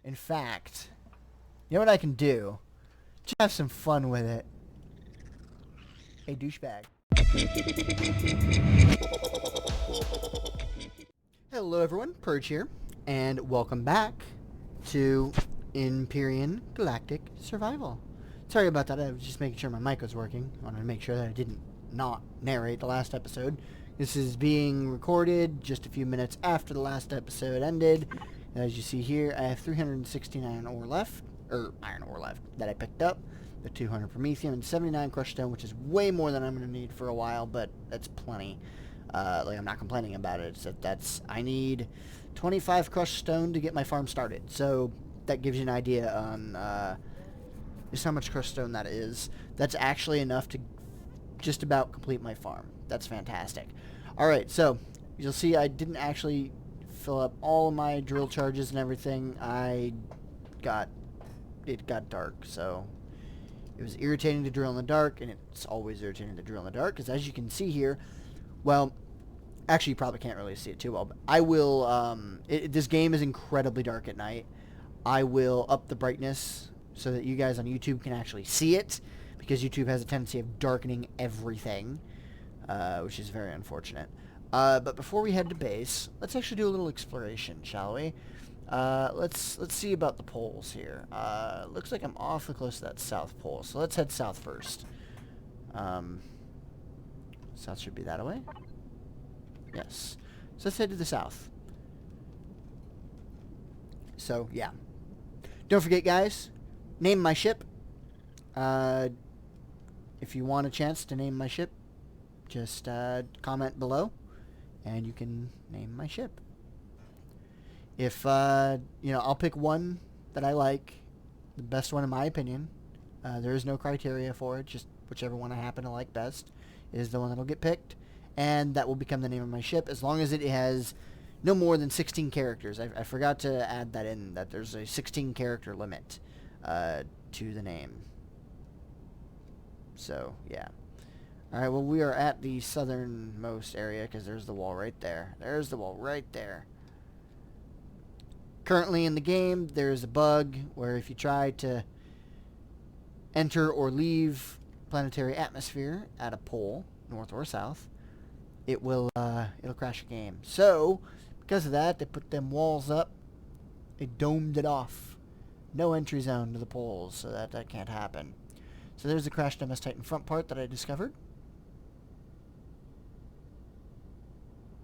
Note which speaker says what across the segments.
Speaker 1: In fact, you know what I can do? Just have some fun with it. Hey, douchebag. Hello everyone, Purge here, and welcome back to Empyrion Galactic Survival. Sorry about that, I was just making sure my mic was working. I wanted to make sure that I didn't not narrate the last episode. This is being recorded just a few minutes after the last episode ended. As you see here, I have 369 iron ore left that I picked up. The 200 promethium and 79 crushed stone, which is way more than I'm going to need for a while, but that's plenty. I'm not complaining about it. It's I need 25 crushed stone to get my farm started. So that gives you an idea on just how much crushed stone that is. That's actually enough to just about complete my farm. That's fantastic. Alright, so you'll see I didn't actually fill up all of my drill charges and everything. It got dark, so it was irritating to drill in the dark, and it's always irritating to drill in the dark, because as you can see here, well, actually you probably can't really see it too well, but I will, this game is incredibly dark at night. I will up the brightness so that you guys on YouTube can actually see it, because YouTube has a tendency of darkening everything, which is very unfortunate. But before we head to base, let's actually do a little exploration, shall we? Let's see about the poles here. Looks like I'm awfully close to that south pole, so let's head south first. South should be that way. Yes. So let's head to the south. So, yeah. Don't forget, guys, name my ship. If you want a chance to name my ship, just comment below, and you can name my ship. If, I'll pick one that I like, the best one in my opinion. There is no criteria for it, just whichever one I happen to like best is the one that'll get picked, and that will become the name of my ship, as long as it has no more than 16 characters. I forgot to add that in, that there's a 16 character limit to the name. So, yeah. Alright, well, we are at the southernmost area, because there's the wall right there. There's the wall right there. Currently in the game, there's a bug where if you try to enter or leave planetary atmosphere at a pole, north or south, it'll crash your game. So, because of that, they put them walls up. They domed it off. No entry zone to the poles, so that can't happen. So there's the crashed MS Titan front part that I discovered.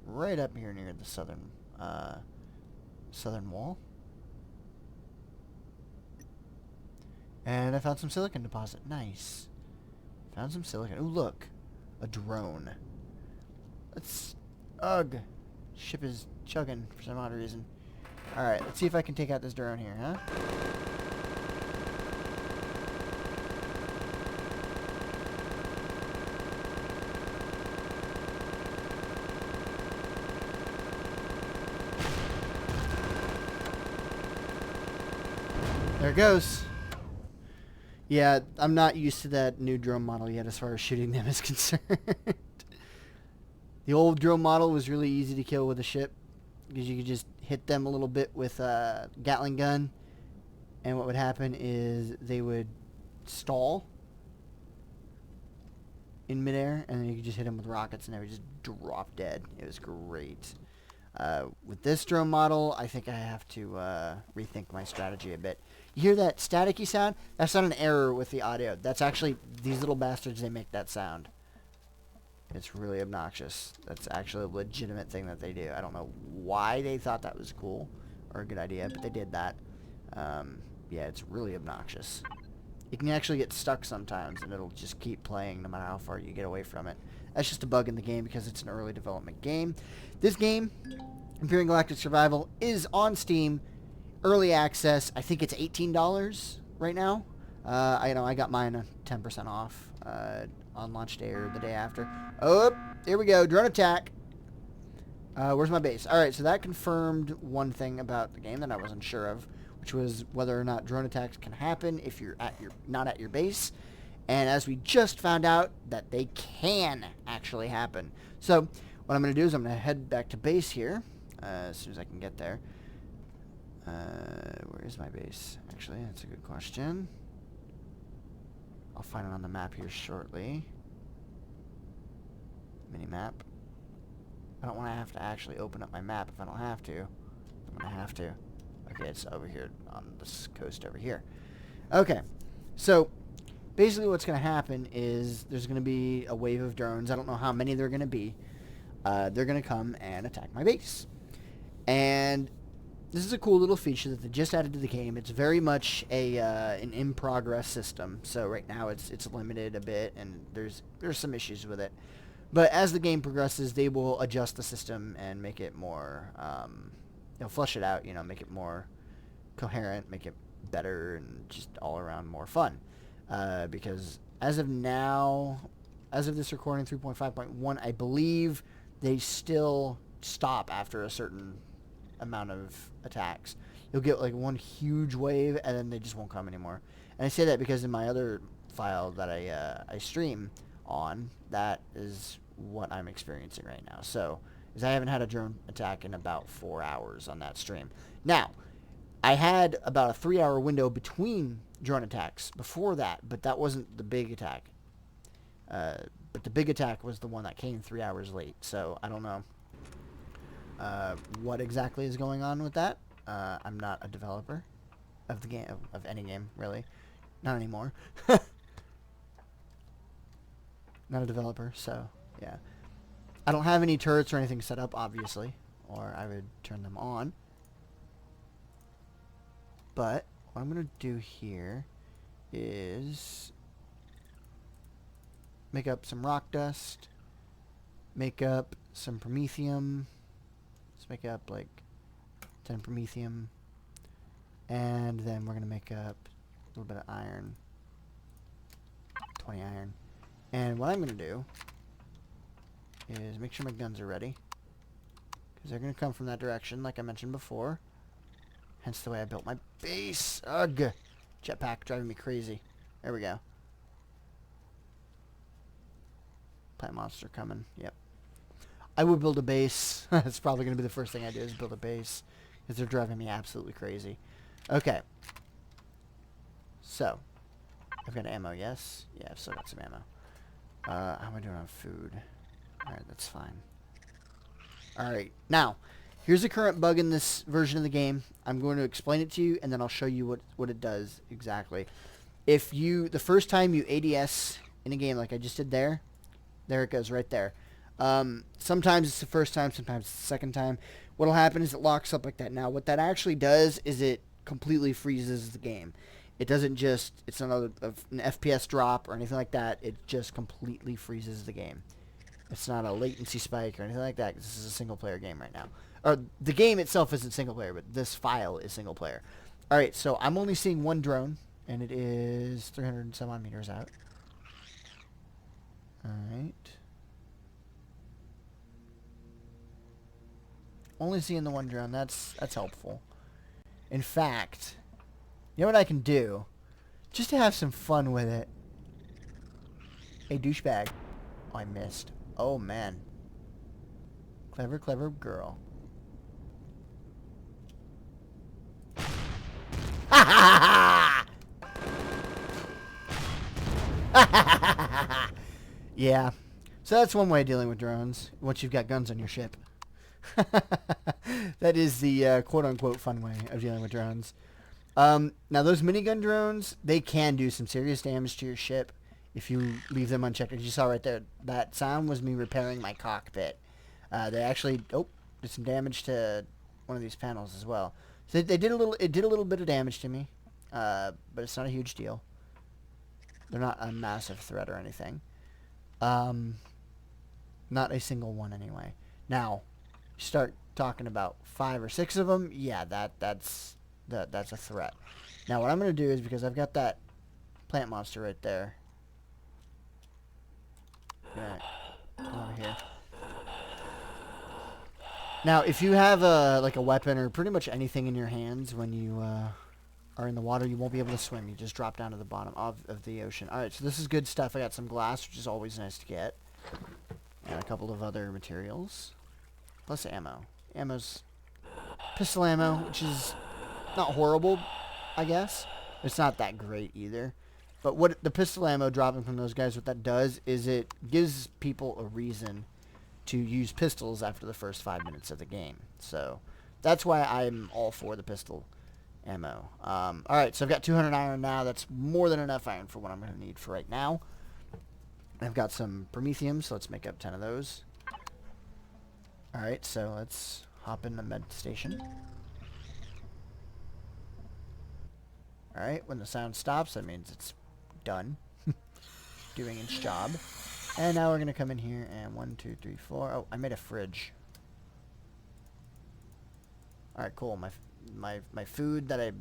Speaker 1: Right up here near the southern wall. And I found some silicon deposit. Nice. Found some silicon. Ooh, look. A drone. Let's... Ugh. Ship is chugging for some odd reason. Alright, let's see if I can take out this drone here, huh? There it goes. Yeah, I'm not used to that new drone model yet as far as shooting them is concerned. The old drone model was really easy to kill with a ship, because you could just hit them a little bit with a Gatling gun, and what would happen is they would stall in midair, and then you could just hit them with rockets and they would just drop dead. It was great. With this drone model, I think I have to rethink my strategy a bit. You hear that staticky sound? That's not an error with the audio. That's actually, these little bastards, they make that sound. It's really obnoxious. That's actually a legitimate thing that they do. I don't know why they thought that was cool or a good idea, but they did that. Yeah, it's really obnoxious. You can actually get stuck sometimes, and it'll just keep playing no matter how far you get away from it. That's just a bug in the game because it's an early development game. This game, Empyrion Galactic Survival, is on Steam, early access. I think it's $18 right now. I got mine 10% off on launch day or the day after. Oh, here we go, drone attack. Where's my base? All right, so that confirmed one thing about the game that I wasn't sure of, which was whether or not drone attacks can happen if you're not at your base. And as we just found out, that they can actually happen. So what I'm going to do is I'm going to head back to base here as soon as I can get there. Where is my base? Actually, that's a good question. I'll find it on the map here shortly. Mini-map. I don't want to have to actually open up my map if I don't have to. I'm going to have to. Okay, it's over here on this coast over here. Okay, so basically what's going to happen is there's going to be a wave of drones. I don't know how many there are going to be. They're going to come and attack my base. And this is a cool little feature that they just added to the game. It's very much an in-progress system. So right now it's limited a bit, and there's some issues with it. But as the game progresses, they will adjust the system and make it more, flush it out, make it more coherent, make it better, and just all around more fun. Because as of now, as of this recording, 3.5.1, I believe they still stop after a certain amount of attacks. You'll get like one huge wave, and then they just won't come anymore. And I say that because in my other file that I stream on, that is what I'm experiencing right now. So, I haven't had a drone attack in about 4 hours on that stream. Now, I had about a 3-hour window between drone attacks before that, but that wasn't the big attack. But the big attack was the one that came 3 hours late. So, I don't know what exactly is going on with that. I'm not a developer of the game, of any game, really. Not anymore. Not a developer, so, yeah. I don't have any turrets or anything set up, obviously, or I would turn them on. But what I'm going to do here is make up some rock dust, make up some promethium. Let's make up like 10 promethium, and then we're going to make up a little bit of iron, 20 iron. And what I'm going to do is make sure my guns are ready, because they're going to come from that direction, like I mentioned before. Hence the way I built my base. Ugh! Jetpack driving me crazy. There we go. Plant monster coming. Yep. I would build a base. That's probably going to be the first thing I do, is build a base, because they're driving me absolutely crazy. Okay. So, I've got ammo, yes? Yeah, I've still got some ammo. How am I doing on food? Alright, that's fine. Alright, now, here's the current bug in this version of the game. I'm going to explain it to you, and then I'll show you what it does exactly. If you, the first time you ADS in a game like I just did there it goes right there. Sometimes it's the first time, sometimes it's the second time. What'll happen is it locks up like that. Now, what that actually does is it completely freezes the game. It doesn't just, it's not an FPS drop or anything like that. It just completely freezes the game. It's not a latency spike or anything like that. This is a single-player game right now. Or the game itself isn't single-player, but this file is single-player. All right, so I'm only seeing one drone, and it is 300 and some odd meters out. All right. Only seeing the one drone. That's helpful. In fact, you know what I can do? Just to have some fun with it. Hey, douchebag. Oh, I missed. Oh, man. Clever, clever girl. Ha ha ha! Yeah. So that's one way of dealing with drones, once you've got guns on your ship. That is the quote-unquote fun way of dealing with drones. Now, those minigun drones, they can do some serious damage to your ship if you leave them unchecked. As you saw right there, that sound was me repairing my cockpit. They actually, did some damage to one of these panels as well. So it did a little bit of damage to me, but it's not a huge deal. They're not a massive threat or anything. Not a single one anyway. Now, you start talking about 5 or 6 of them, yeah, that's a threat. Now, what I'm going to do is, because I've got that plant monster right there. Alright, come over here. Now, if you have like a weapon or pretty much anything in your hands when you are in the water, you won't be able to swim. You just drop down to the bottom of the ocean. Alright, so this is good stuff. I got some glass, which is always nice to get. And a couple of other materials. Plus ammo. Ammo's pistol ammo, which is not horrible, I guess. It's not that great either. But what the pistol ammo dropping from those guys, what that does is it gives people a reason to use pistols after the first 5 minutes of the game. So that's why I'm all for the pistol ammo. Alright, so I've got 200 iron now. That's more than enough iron for what I'm going to need for right now. I've got some promethium, so let's make up 10 of those. Alright, so let's hop in the med station. Alright, when the sound stops, that means it's done doing its job. And now we're going to come in here and 1, 2, 3, 4. Oh, I made a fridge. Alright, cool. My food that I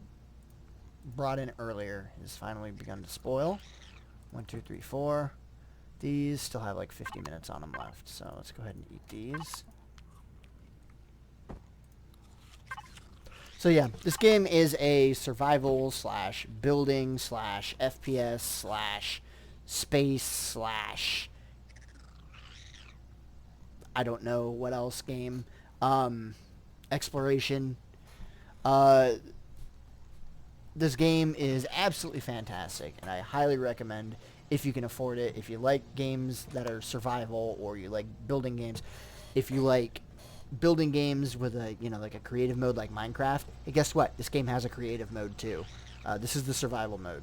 Speaker 1: brought in earlier has finally begun to spoil. 1, 2, 3, 4. These still have like 50 minutes on them left, so let's go ahead and eat these. So yeah, this game is a survival slash building slash FPS slash space slash I don't know what else game. Exploration. This game is absolutely fantastic, and I highly recommend if you can afford it. If you like games that are survival, or you like building games, if you like building games with a like a creative mode like Minecraft, hey, guess what? This game has a creative mode too. This is the survival mode.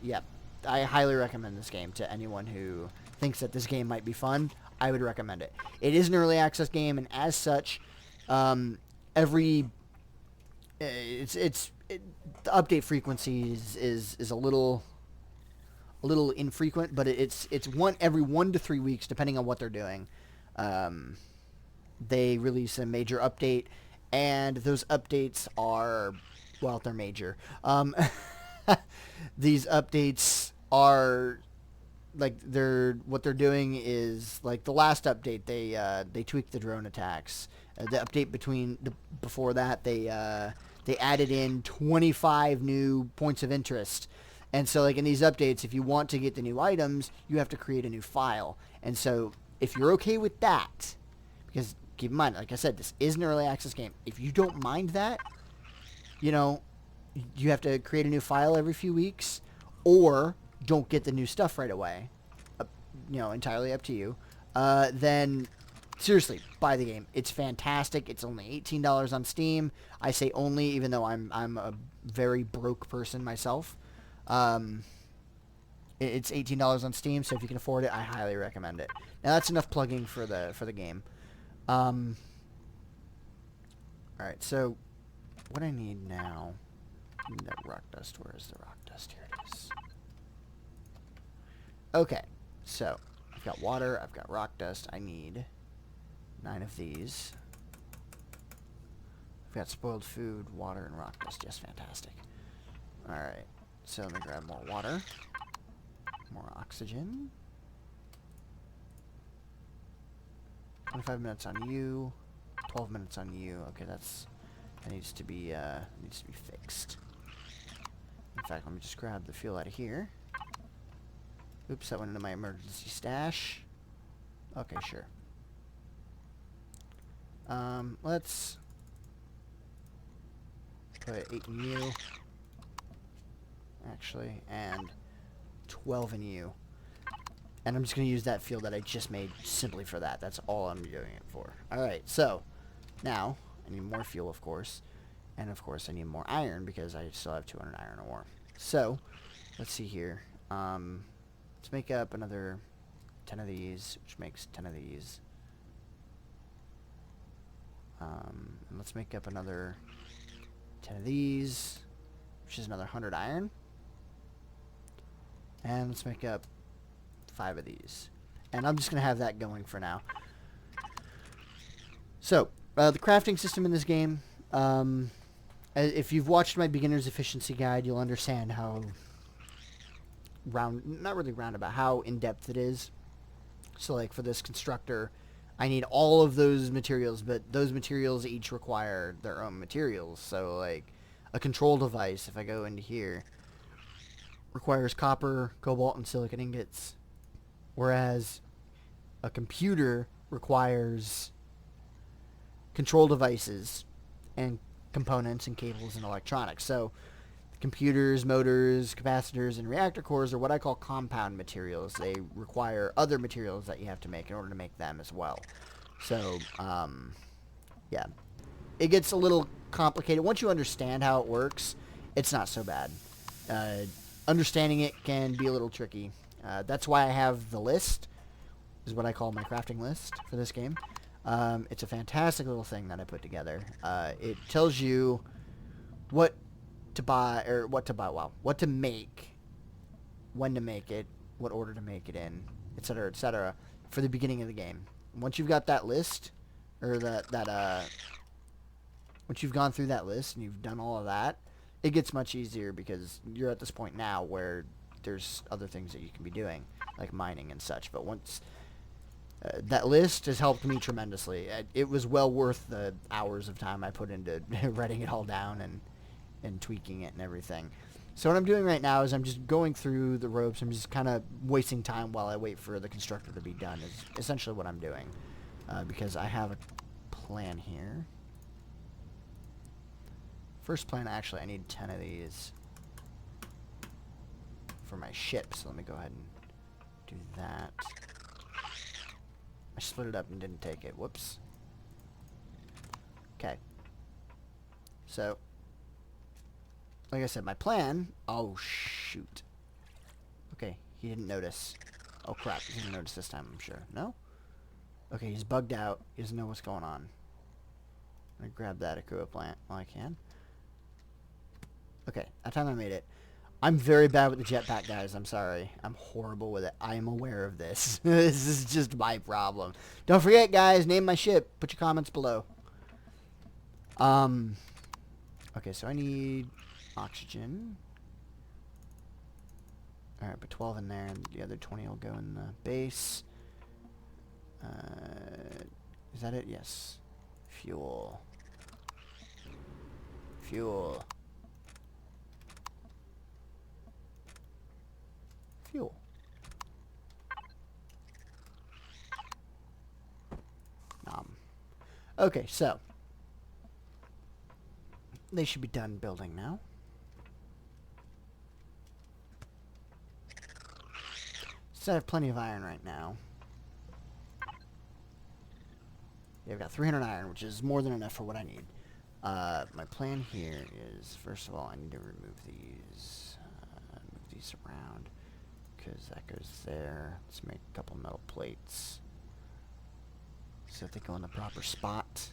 Speaker 1: Yeah, I highly recommend this game to anyone who thinks that this game might be fun. I would recommend it. It is an early access game, and as such, the update frequency is a little infrequent, but it's every 1 to 3 weeks, depending on what they're doing. They release a major update, and those updates are, well, they're major. These updates are like what they're doing is like the last update they tweaked the drone attacks. The update before that they added in 25 new points of interest. And so like in these updates, if you want to get the new items, you have to create a new file. And so if you're okay with that, because keep in mind, like I said, this is an early access game. If you don't mind that, you have to create a new file every few weeks, or don't get the new stuff right away. Entirely up to you. Then seriously, buy the game. It's fantastic. It's only $18 on Steam. I say only, even though I'm a very broke person myself. It's $18 on Steam, so if you can afford it, I highly recommend it. Now that's enough plugging for the game. All right, so what I need now, I need that rock dust. Where is the rock dust? Here it is. Okay, so I've got water, I've got rock dust. I need 9 of these. I've got spoiled food, water, and rock dust. Yes, fantastic. All right, so let me grab more water, more oxygen. 25 minutes on you, 12 minutes on you. Okay, that needs to be fixed. In fact, let me just grab the fuel out of here. Oops, that went into my emergency stash. Okay, sure. Let's put 8 in you, actually, and 12 in you. And I'm just going to use that fuel that I just made simply for that. That's all I'm doing it for. Alright, so now I need more fuel, of course. And, of course, I need more iron because I still have 200 iron ore. So, let's see here. Let's make up another 10 of these, which makes 10 of these. And let's make up another 10 of these, which is another 100 iron. And let's make up 5 of these. And I'm just going to have that going for now. So, the crafting system in this game, if you've watched my beginner's efficiency guide, you'll understand how not really roundabout, how in-depth it is. So, like, for this constructor, I need all of those materials, but those materials each require their own materials. So, like, a control device, if I go into here, requires copper, cobalt, and silicon ingots. Whereas a computer requires control devices and components and cables and electronics. So computers, motors, capacitors, and reactor cores are what I call compound materials. They require other materials that you have to make in order to make them as well. So, yeah. It gets a little complicated. Once you understand how it works, it's not so bad. Understanding it can be a little tricky. That's why I have the list, is what I call my crafting list for this game. It's a fantastic little thing that I put together. It tells you what to buy, or what to make, when to make it, what order to make it in, etc., for the beginning of the game. Once you've got that list, or once you've gone through that list and you've done all of that, it gets much easier because you're at this point now where there's other things that you can be doing, like mining and such. But once that list has helped me tremendously. It was well worth the hours of time I put into writing it all down and tweaking it and everything. So what I'm doing right now is I'm just going through the ropes. I'm just kind of wasting time while I wait for the constructor to be done is essentially what I'm doing. Because I have a plan here. First plan, actually, I need 10 of these for my ship. So let me go ahead and do that. I split it up and didn't take it. Whoops. Okay. So, like I said, my plan... Oh, shoot. Okay, he didn't notice. Oh, crap. He's going to notice this time, I'm sure. No? Okay, he's bugged out. He doesn't know what's going on. I'm going to grab that Akua plant while I can. Okay, that time I made it. I'm very bad with the jetpack, guys. I'm sorry. I'm horrible with it. I am aware of this. This is just my problem. Don't forget, guys, name my ship. Put your comments below. Okay, so I need oxygen. Alright, put 12 in there, and the other 20 will go in the base. Is that it? Yes. Fuel. Fuel. Fuel. Okay, so they should be done building now. So I have plenty of iron right now. Yeah, I've got 300 iron, which is more than enough for what I need. My plan here is, first of all, I need to remove these. Move these around, because that goes there. Let's make a couple metal plates so that they go in the proper spot,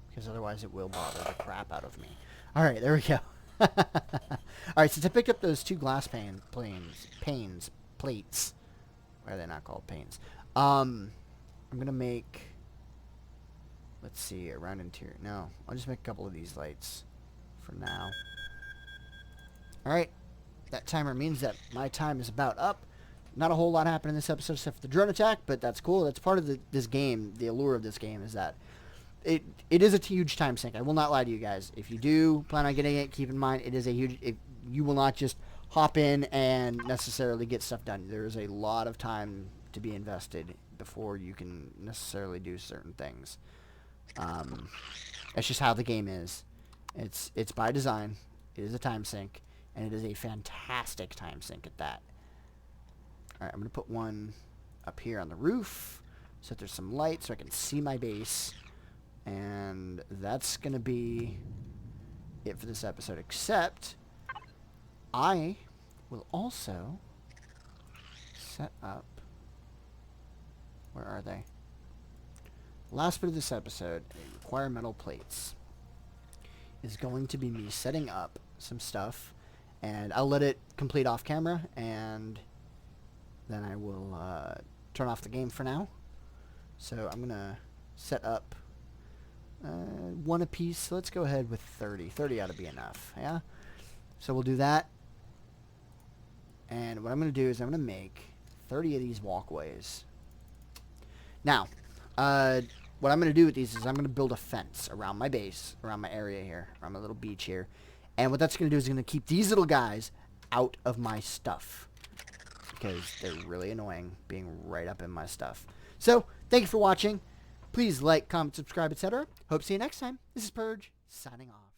Speaker 1: because otherwise it will bother the crap out of me. Alright, there we go. Alright, since I picked up those two glass plates. Why are they not called panes? I'm going to make, let's see, a round interior. No, I'll just make a couple of these lights for now. Alright, that timer means that my time is about up. Not a whole lot happened in this episode except for the drone attack, but that's cool. That's part of this game. The allure of this game is that it is a huge time sink. I will not lie to you guys. If you do plan on getting it, keep in mind it is a huge... you will not just hop in and necessarily get stuff done. There is a lot of time to be invested before you can necessarily do certain things. That's just how the game is. It's by design. It is a time sink, and it is a fantastic time sink at that. Alright, I'm going to put one up here on the roof so that there's some light so I can see my base. And that's going to be it for this episode, except I will also set up... Where are they? Last bit of this episode, require metal plates, is going to be me setting up some stuff, and I'll let it complete off camera, and then I will turn off the game for now. So I'm going to set up one apiece. Let's go ahead with 30. 30 ought to be enough, yeah? So we'll do that. And what I'm going to do is I'm going to make 30 of these walkways. Now, what I'm going to do with these is I'm going to build a fence around my base, around my area here, around my little beach here. And what that's going to do is going to keep these little guys out of my stuff, because they're really annoying being right up in my stuff. So, thank you for watching. Please like, comment, subscribe, etc. Hope to see you next time. This is Purge, signing off.